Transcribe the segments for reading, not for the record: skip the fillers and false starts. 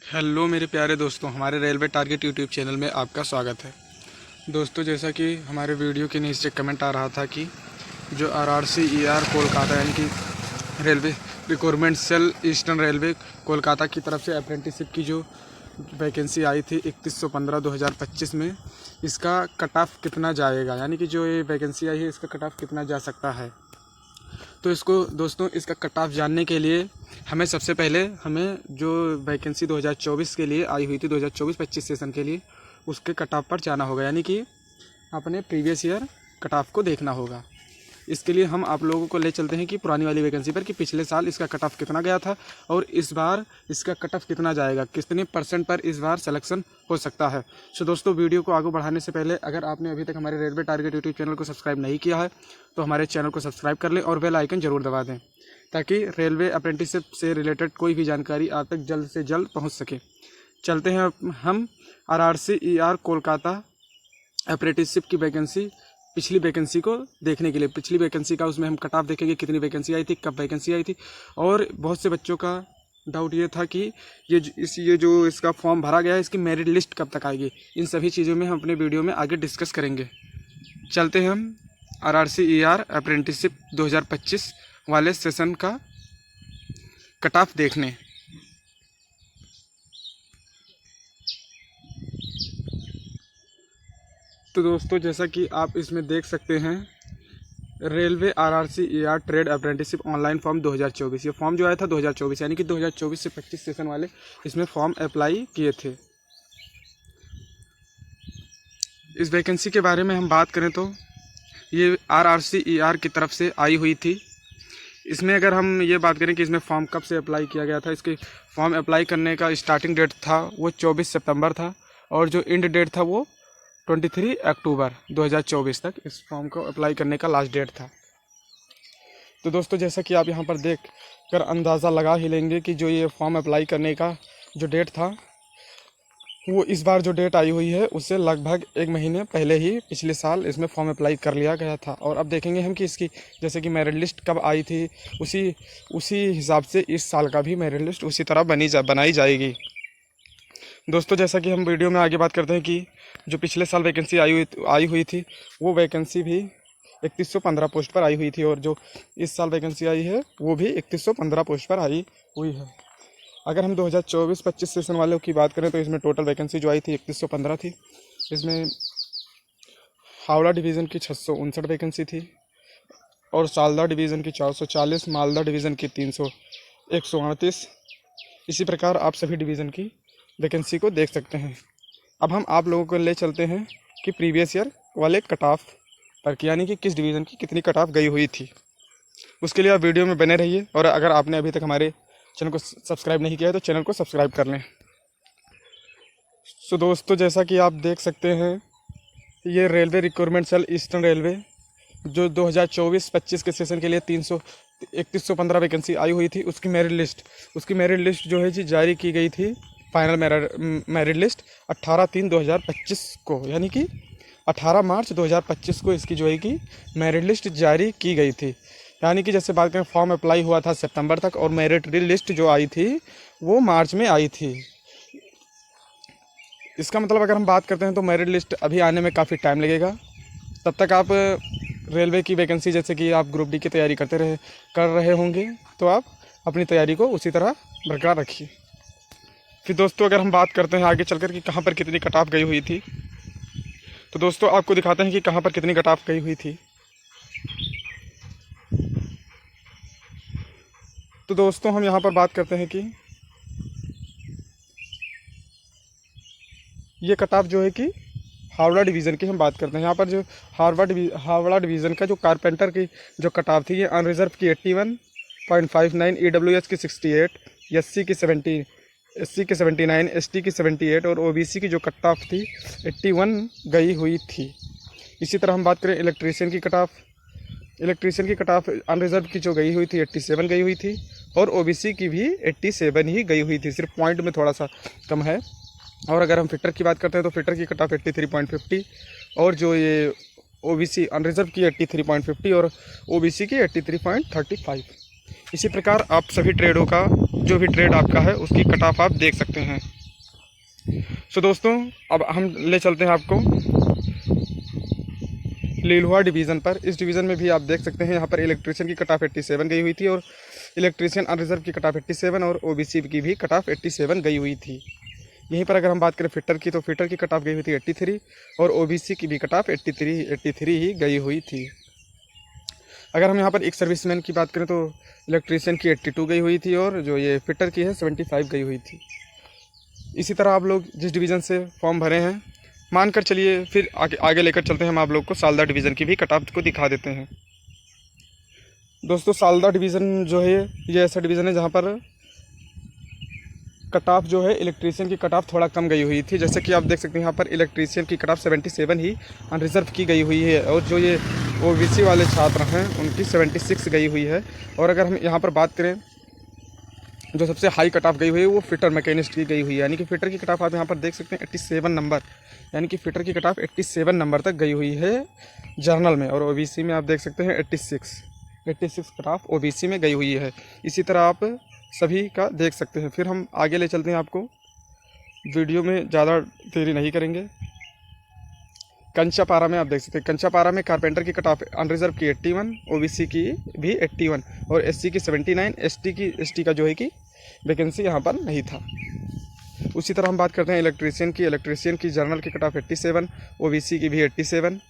Hello मेरे प्यारे दोस्तों, हमारे रेलवे टारगेट यूट्यूब चैनल में आपका स्वागत है। दोस्तों, जैसा कि हमारे वीडियो के नीचे कमेंट आ रहा था कि जो RRCER कोलकाता यानी कि railway recruitment cell eastern railway Kolkata की तरफ से अप्रेंटिसशिप की जो वैकेंसी आई थी 31/15/2025 में, इसका कट ऑफ कितना जाएगा, यानी कि जो ये वैकेंसी आई है इसका कट ऑफ कितना जा सकता है। तो इसको दोस्तों, इसका कट ऑफ जानने के लिए हमें सबसे पहले जो वैकेंसी 2024 के लिए आई हुई थी, 2024-25 सेशन के लिए, उसके कट ऑफ पर जाना होगा, यानी कि अपने प्रीवियस ईयर कट ऑफ को देखना होगा। इसके लिए हम आप लोगों को ले चलते हैं कि पुरानी वाली वैकेंसी पर कि पिछले साल इसका कट ऑफ कितना गया था और इस बार इसका कट ऑफ कितना जाएगा, कितने % पर इस बार सिलेक्शन हो सकता है। सो दोस्तों, वीडियो को आगे बढ़ाने से पहले अगर आपने अभी तक हमारे रेलवे टारगेट यूट्यूब चैनल को सब्सक्राइब नहीं किया है तो हमारे चैनल को सब्सक्राइब कर लें और बेल आइकन जरूर दबा दें, ताकि रेलवे अप्रेंटिसशिप से रिलेटेड कोई भी जानकारी आप तक जल्द से जल्द पहुँच सके। चलते हैं हम RRCER कोलकाता अप्रेंटिसशिप की वैकेंसी, पिछली वैकेंसी को देखने के लिए। पिछली वैकेंसी का उसमें हम कट ऑफ देखेंगे, कितनी वैकेंसी आई थी, कब वैकेंसी आई थी। और बहुत से बच्चों का डाउट ये था कि ये जो इसका फॉर्म भरा गया है, इसकी मेरिट लिस्ट कब तक आएगी। इन सभी चीज़ों में हम अपने वीडियो में आगे डिस्कस करेंगे। चलते हैं हम RRCER अप्रेंटिसशिप 2025 वाले सेशन का कट ऑफ देखने। तो दोस्तों, जैसा कि आप इसमें देख सकते हैं, railway RRCER trade apprenticeship online form 2024, ये फॉर्म जो आया था 2024, यानी कि 2024 से 25 सेशन वाले इसमें फॉर्म अप्लाई किए थे। इस वैकेंसी के बारे में हम बात करें तो ये RRCER की तरफ से आई हुई थी। इसमें अगर हम ये बात करें कि इसमें फॉर्म कब से अप्लाई किया गया था, इसके फॉर्म अप्लाई करने का स्टार्टिंग डेट था वो 24 सितंबर था और जो एंड डेट था वो 23 अक्टूबर 2024 तक इस फॉर्म को अप्लाई करने का लास्ट डेट था। तो दोस्तों, जैसा कि आप यहाँ पर देख कर अंदाज़ा लगा ही लेंगे कि जो ये फॉर्म अप्लाई करने का जो डेट था वो इस बार जो डेट आई हुई है उससे लगभग 1 महीने पहले ही पिछले साल इसमें फॉर्म अप्लाई कर लिया गया था। और अब देखेंगे हम कि इसकी जैसे कि मेरिट लिस्ट कब आई थी, उसी हिसाब से इस साल का भी मेरिट लिस्ट उसी तरह बनाई जाएगी। दोस्तों, जैसा कि हम वीडियो में आगे बात करते हैं कि जो पिछले साल वैकेंसी आई हुई थी वो वैकेंसी भी 3115 पोस्ट पर आई हुई थी और जो इस साल वैकेंसी आई है वो भी 3115 पोस्ट पर आई हुई है। अगर हम 2024-25 सेशन वालों की बात करें तो इसमें टोटल वैकेंसी जो आई थी 3115 थी। इसमें हावड़ा डिवीज़न की 659 वैकेंसी थी और सालदा डिवीज़न की 440, मालदा डिवीज़न की 138। इसी प्रकार आप सभी डिवीज़न की वैकेंसी को देख सकते हैं। अब हम आप लोगों को ले चलते हैं कि प्रीवियस ईयर वाले कट ऑफ पर, यानी कि किस डिवीज़न की कितनी कट ऑफ गई हुई थी। उसके लिए आप वीडियो में बने रहिए और अगर आपने अभी तक हमारे चैनल को सब्सक्राइब नहीं किया है तो चैनल को सब्सक्राइब कर लें। सो दोस्तों, जैसा कि आप देख सकते हैं, ये railway recruitment cell eastern railway जो 2024-25 के सेशन के लिए 3115 वैकेंसी आई हुई थी, उसकी मेरिट लिस्ट जो है जी जारी की गई थी। फाइनल मेरिट लिस्ट 18/3/2025 को, यानी कि 18 मार्च 2025 को इसकी जो है कि मेरिट लिस्ट जारी की गई थी। यानी कि जैसे बात करें, फॉर्म अप्लाई हुआ था सितंबर तक और मेरिट लिस्ट जो आई थी वो मार्च में आई थी। इसका मतलब अगर हम बात करते हैं तो मेरिट लिस्ट अभी आने में काफ़ी टाइम लगेगा। तब तक आप रेलवे की वैकेंसी, जैसे कि आप ग्रुप डी की तैयारी कर रहे होंगे, तो आप अपनी तैयारी को उसी तरह बरकरार रखिए। फिर दोस्तों, अगर हम बात करते हैं आगे चलकर कि कहाँ पर कितनी कट ऑफ गई हुई थी, तो दोस्तों आपको दिखाते हैं कि कहाँ पर कितनी कट ऑफ गई हुई थी। तो दोस्तों, हम यहाँ पर बात करते हैं कि ये कट ऑफ जो है कि हावड़ा डिवीज़न की हम बात करते हैं। यहाँ पर जो हावड़ा डिवीज़न का जो कारपेंटर की जो कट ऑफ थी, ये अनरिजर्व की 81.59, EWS की 68, SC की 79, ST की 78 और OBC की जो कट ऑफ थी 81 गई हुई थी। इसी तरह हम बात करें इलेक्ट्रीशियन की कट ऑफ अनरिजर्व की जो गई हुई थी 87 गई हुई थी और OBC की भी 87 ही गई हुई थी, सिर्फ पॉइंट में थोड़ा सा कम है। और अगर हम फिटर की बात करते हैं तो फिटर की कट ऑफ 83.50 और जो ये OBC अनरिजर्व की 83.50 और OBC की 83.35। इसी प्रकार आप सभी ट्रेडों का जो भी ट्रेड आपका है उसकी कट ऑफ आप देख सकते हैं। सो दोस्तों अब हम ले चलते हैं आपको लीलुआ डिवीज़न पर। इस डिवीज़न में भी आप देख सकते हैं यहाँ पर इलेक्ट्रीशियन की कट ऑफ 87 गई हुई थी और इलेक्ट्रीशियन अनरिजर्व की कट ऑफ 87 और ओबीसी की भी कट ऑफ 87 गई हुई थी। यहीं पर अगर हम बात करें फिटर की, तो फिटर की कट ऑफ गई हुई थी 83 और ओबीसी की भी कट ऑफ 83 ही गई हुई थी। अगर हम यहाँ पर एक सर्विसमैन की बात करें तो इलेक्ट्रीशियन की 82 गई हुई थी और जो ये फिटर की है 75 गई हुई थी। इसी तरह आप लोग जिस डिवीज़न से फॉर्म भरे हैं मानकर चलिए, फिर आगे लेकर चलते हैं। हम आप लोग को सालदा डिवीज़न की भी कट ऑफ को दिखा देते हैं। दोस्तों सालदा डिवीज़न जो है ये ऐसा डिवीज़न है जहाँ पर कट ऑफ जो है इलेक्ट्रीशियन की कट ऑफ थोड़ा कम गई हुई थी। जैसे कि आप देख सकते हैं यहाँ पर इलेक्ट्रीशियन की कट ऑफ 77 ही अनरिजर्व की गई हुई है और जो ये ओबीसी वाले छात्र हैं उनकी 76 गई हुई है। और अगर हम यहाँ पर बात करें जो सबसे हाई कट ऑफ गई हुई है वो फिटर मैकेनिस्ट की गई हुई है, यानी कि फिटर की कट ऑफ आप यहाँ पर देख सकते हैं 87 नंबर, यानी कि फिटर की कट ऑफ 87 नंबर तक गई हुई है जर्नल में। और ओबीसी में आप देख सकते हैं 86 कट ऑफ ओबीसी में गई हुई है। इसी तरह आप सभी का देख सकते हैं। फिर हम आगे ले चलते हैं, आपको वीडियो में ज़्यादा देरी नहीं करेंगे। कंचापारा में आप देख सकते हैं, कंचापारा में कारपेंटर की कट ऑफ अनरिजर्व की 81, ओबीसी की भी 81 और एससी की 79, एसटी का जो है कि वैकेंसी यहाँ पर नहीं था। उसी तरह हम बात करते हैं इलेक्ट्रीशियन की जर्नल की कट ऑफ 87, ओबीसी की भी 87,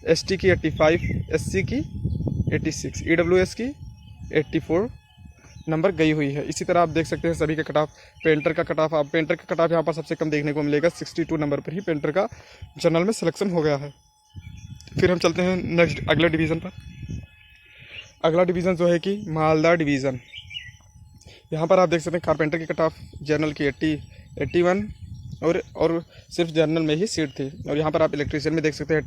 एसटी की 85, एससी की 86, ईडब्ल्यूएस की 84 नंबर गई हुई है। इसी तरह आप देख सकते हैं सभी का कट ऑफ। पेंटर का कट ऑफ यहाँ पर सबसे कम देखने को मिलेगा, 62 नंबर पर ही पेंटर का जनरल में सिलेक्शन हो गया है। फिर हम चलते हैं नेक्स्ट अगले डिवीज़न पर। अगला डिवीज़न जो है कि मालदा डिवीज़न। यहाँ पर आप देख सकते हैं कारपेंटर की कट ऑफ जनरल की 81 और सिर्फ जनरल में ही सीट थी। और यहाँ पर आप इलेक्ट्रीशियन में देख सकते हैं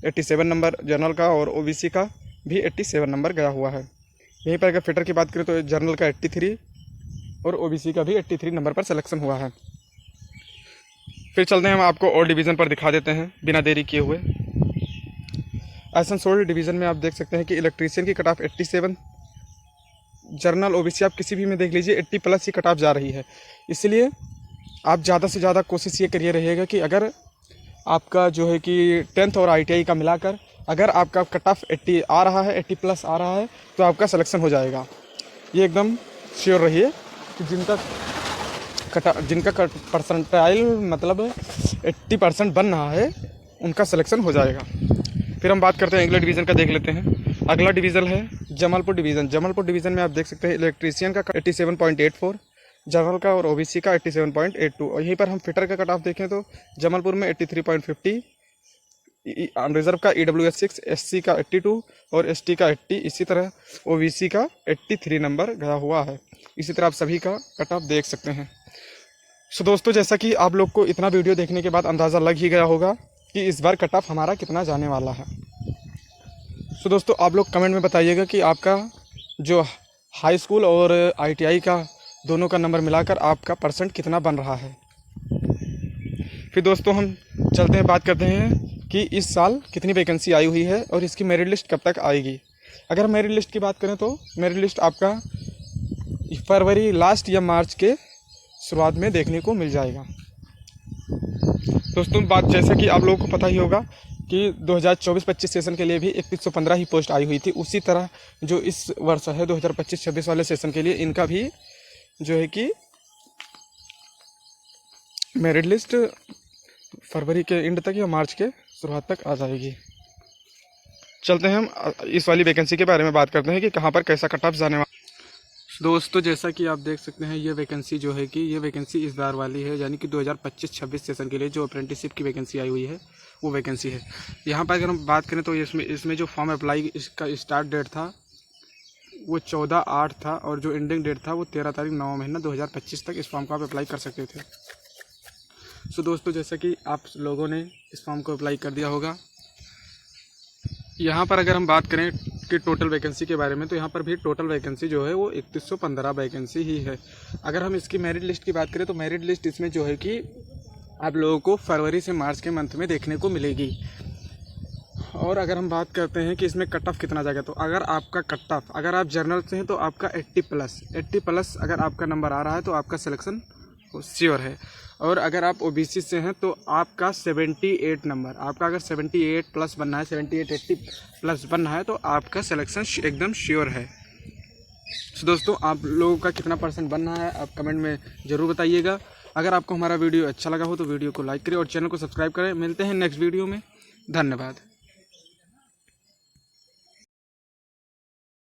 87 नंबर जनरल का और ओबीसी का भी 87 नंबर गया हुआ है। यहीं पर अगर फिटर की बात करें तो जनरल का 83 और ओबीसी का भी 83 नंबर पर सिलेक्शन हुआ है। फिर चलते हैं, हम आपको और डिवीज़न पर दिखा देते हैं बिना देरी किए हुए। आसनसोल डिवीज़न में आप देख सकते हैं कि इलेक्ट्रीशियन की कट ऑफ 87, जर्नल ओबीसी आप किसी भी में देख लीजिए 80 प्लस ही कट ऑफ जा रही है। इसलिए आप ज़्यादा से ज़्यादा कोशिश ये करिए रहिएगा कि अगर आपका जो है कि 10th और ITI का मिलाकर अगर आपका कट ऑफ 80 आ रहा है, 80 प्लस आ रहा है तो आपका सिलेक्शन हो जाएगा। ये एकदम श्योर रहिए कि जिनका परसेंटाइल मतलब 80% बन रहा है उनका सिलेक्शन हो जाएगा। फिर हम बात करते हैं अगले डिवीज़न का, देख लेते हैं। अगला डिवीज़न है जमालपुर डिवीज़न। जमालपुर डिवीज़न में आप देख सकते हैं इलेक्ट्रीशियन का 87.84, जनरल का और ओबीसी का 87.82। और यहीं पर हम फिटर का कट ऑफ देखें तो जमालपुर में 83.50, अनरिजर्व का ईडब्ल्यूएस 6, एससी का 82 और एसटी का 80, इसी तरह ओबीसी का 83 नंबर गया हुआ है। इसी तरह आप सभी का कट ऑफ देख सकते हैं। सो दोस्तों जैसा कि आप लोग को इतना वीडियो देखने के बाद अंदाज़ा लग ही गया होगा कि इस बार कट ऑफ हमारा कितना जाने वाला है। सो दोस्तों आप लोग कमेंट में बताइएगा कि आपका जो हाई स्कूल और ITI का दोनों का नंबर मिलाकर आपका परसेंट कितना बन रहा है। फिर दोस्तों हम चलते हैं, बात करते हैं कि इस साल कितनी वैकेंसी आई हुई है और इसकी मेरिट लिस्ट कब तक आएगी। अगर मेरिट लिस्ट की बात करें तो मेरिट लिस्ट आपका फरवरी लास्ट या मार्च के शुरुआत में देखने को मिल जाएगा। दोस्तों बात जैसा कि आप लोगों को पता ही होगा कि 2024-25 सेशन के लिए भी 3115 ही पोस्ट आई हुई थी। उसी तरह जो इस वर्ष है 2025-26 वाले सेशन के लिए इनका भी जो है कि मेरिट लिस्ट फरवरी के एंड तक या मार्च के शुरुआत तक आ जाएगी। चलते हैं हम इस वाली वैकेंसी के बारे में बात करते हैं कि कहाँ पर कैसा कट ऑफ जाने वाला। दोस्तों जैसा कि आप देख सकते हैं ये वैकेंसी जो है कि ये वैकेंसी इस बार वाली है, यानी कि 2025-26 सेशन के लिए जो अप्रेंटिसशिप की वैकेंसी आई हुई है वो वैकेंसी है। यहाँ पर अगर हम बात करें तो इसमें जो फॉर्म अप्लाई इसका स्टार्ट डेट था वो 14/8 था और जो एंडिंग डेट था वो 13 तारीख 9 महीना 2025 तक इस फॉर्म को आप अप्लाई कर सकते थे। सो दोस्तों जैसा कि आप लोगों ने इस फॉर्म को अप्लाई कर दिया होगा। यहाँ पर अगर हम बात करें कि टोटल वैकेंसी के बारे में तो यहाँ पर भी टोटल वैकेंसी जो है वो 3115 वैकेंसी ही है। अगर हम इसकी मेरिट लिस्ट की बात करें तो मेरिट लिस्ट इसमें जो है कि आप लोगों को फरवरी से मार्च के मंथ में देखने को मिलेगी। और अगर हम बात करते हैं कि इसमें कट ऑफ कितना जाएगा तो अगर आपका कट ऑफ अगर आप जर्नल से हैं तो आपका 80 प्लस अगर आपका नंबर आ रहा है तो आपका सिलेक्शन आपको श्योर है। और अगर आप ओबीसी से हैं तो आपका 78 नंबर, आपका अगर 78 प्लस बनना है, 78-80 प्लस बनना है तो आपका सिलेक्शन एकदम श्योर है। तो दोस्तों आप लोगों का कितना % बनना है आप कमेंट में ज़रूर बताइएगा। अगर आपको हमारा वीडियो अच्छा लगा हो तो वीडियो को लाइक करें और चैनल को सब्सक्राइब करें। मिलते हैं नेक्स्ट वीडियो में। धन्यवाद।